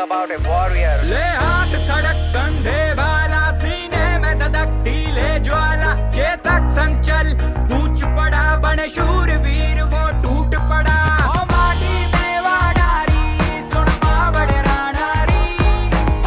about a warrior. ले हाथ खड़क कंधे भाला, सीने में धधकती ले ज्वाला, चेतक संचल कूच पड़ा, बने शूरवीर वो टूट पड़ा। ओ माटी में वाडारी, सुन पावड़े रानारी,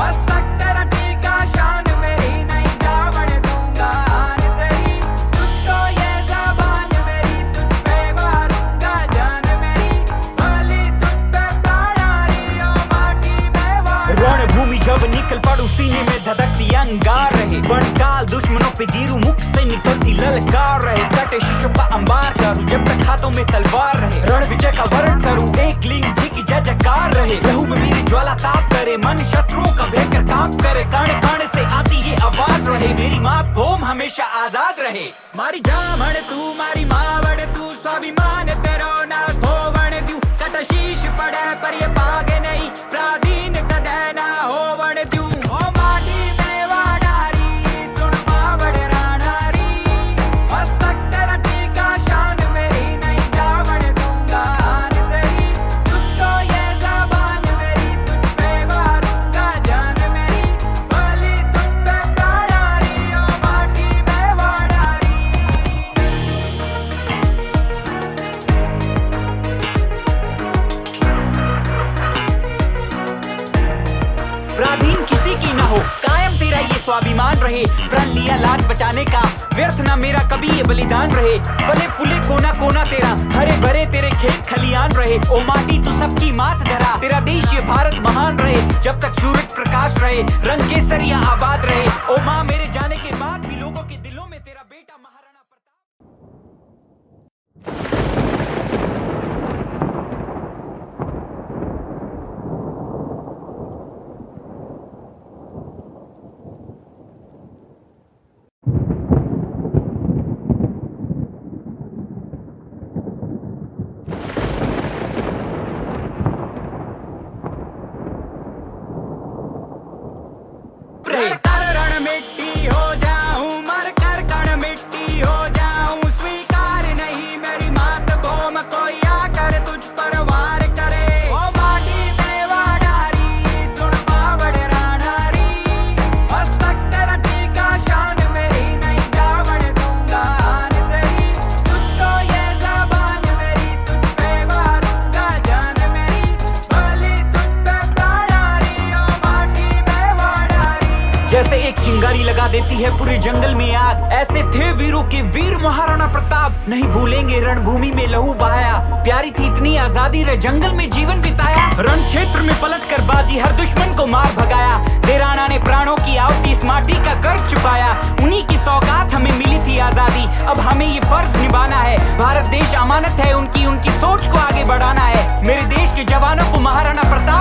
हस्तक तेरा टीका शान मेरी, नहीं जावड़ दूंगा आन तेरी। तुझको ये ज़बान मेरी, तुझ पे मारूंगा जान मेरी, भली तुझ पे प्राणारी, ओ माटी में वाडारी। रणभूमि जब निकल पड़ू, सीने में धधकती अंगार रहे, बनकाल दुश्मनों पे गिरू, मुख से निकलती ललकार रहे, कटे शीशों का अंबार करूं, जब तक हाथों में तलवार रहे, रण विजय का वर्ण करूं, एक लिंग जी की जय जयकार रहे, लहू में मेरी ज्वाला ताप करे, मन शत्रुओं का भयंकर कांप करे, कण कण से आती ये आवाज रहे, मेरी मातभूमि हमेशा आजाद रहे। मारी जामण तू, मारी मावड़ तू, स्वाभिमान तेरो ना खोवण दूं, कट शीश पड़े पर ये पागे नहीं, प्राधीन कदे ना होवण दूं। ओ माटी में वाडारी, सुन पावड़ रानारी, हस्तक तेरा टीका शान मेरी, नहीं जावड़ दूंगा आन तेरी। तुझको ये ज़बान मेरी, तुझ पे मारूंगा जान मेरी, भली तुझ पे प्राणारी, ओ माटी में वाडारी। प्राधीन किसी की ना हो, कायम तेरा ये स्वाभिमान रहे, प्रण लिया लाज बचाने का, व्यर्थ ना मेरा कभी ये बलिदान रहे, फले फूले कोना कोना तेरा, हरे भरे तेरे खेत खलियान रहे, ओ माटी तू सबकी मात धरा, तेरा देश ये भारत महान रहे, जब तक सूरज प्रकाश रहे, रंग केसरिया आबाद रहे, ओ माँ मेरे जाने के बाद भी लोगों के दिलों में तेरा बेटा महाराणा प्रताप। कर रण मिट्टी हो जाऊं, मर कर कण मिट्टी हो जाऊं, स्वीकार नहीं मेरी मातभूमि कोई आकर तुझ पर वार करे। ओ माटी में वाडारी, सुन पावड़ रानारी, हस्तक तेरा टीका शान मेरी, नहीं जावड़ दूंगा आन तेरी। तुझको ये ज़बान मेरी, तुझ पे मारूंगा जान मेरी, भली तुझ पे प्राणारी, ओ माटी में वाडारी। जैसे एक चिंगारी लगा देती है पूरे जंगल में आग, ऐसे थे वीरों के वीर महाराणा प्रताप, नहीं भूलेंगे रणभूमि में लहू बहाया, प्यारी थी इतनी आजादी रे, जंगल में जीवन बिताया, रण क्षेत्र में पलट कर बाजी हर दुश्मन को मार भगाया, देराना ने प्राणों की आहुति इस माटी का कर चुकाया, उन्हीं की सौगात हमें मिली थी आजादी, अब हमें ये फर्ज निभाना है, भारत देश अमानत है उनकी, उनकी सोच को आगे बढ़ाना है, मेरे देश के जवानों को महाराणा प्रताप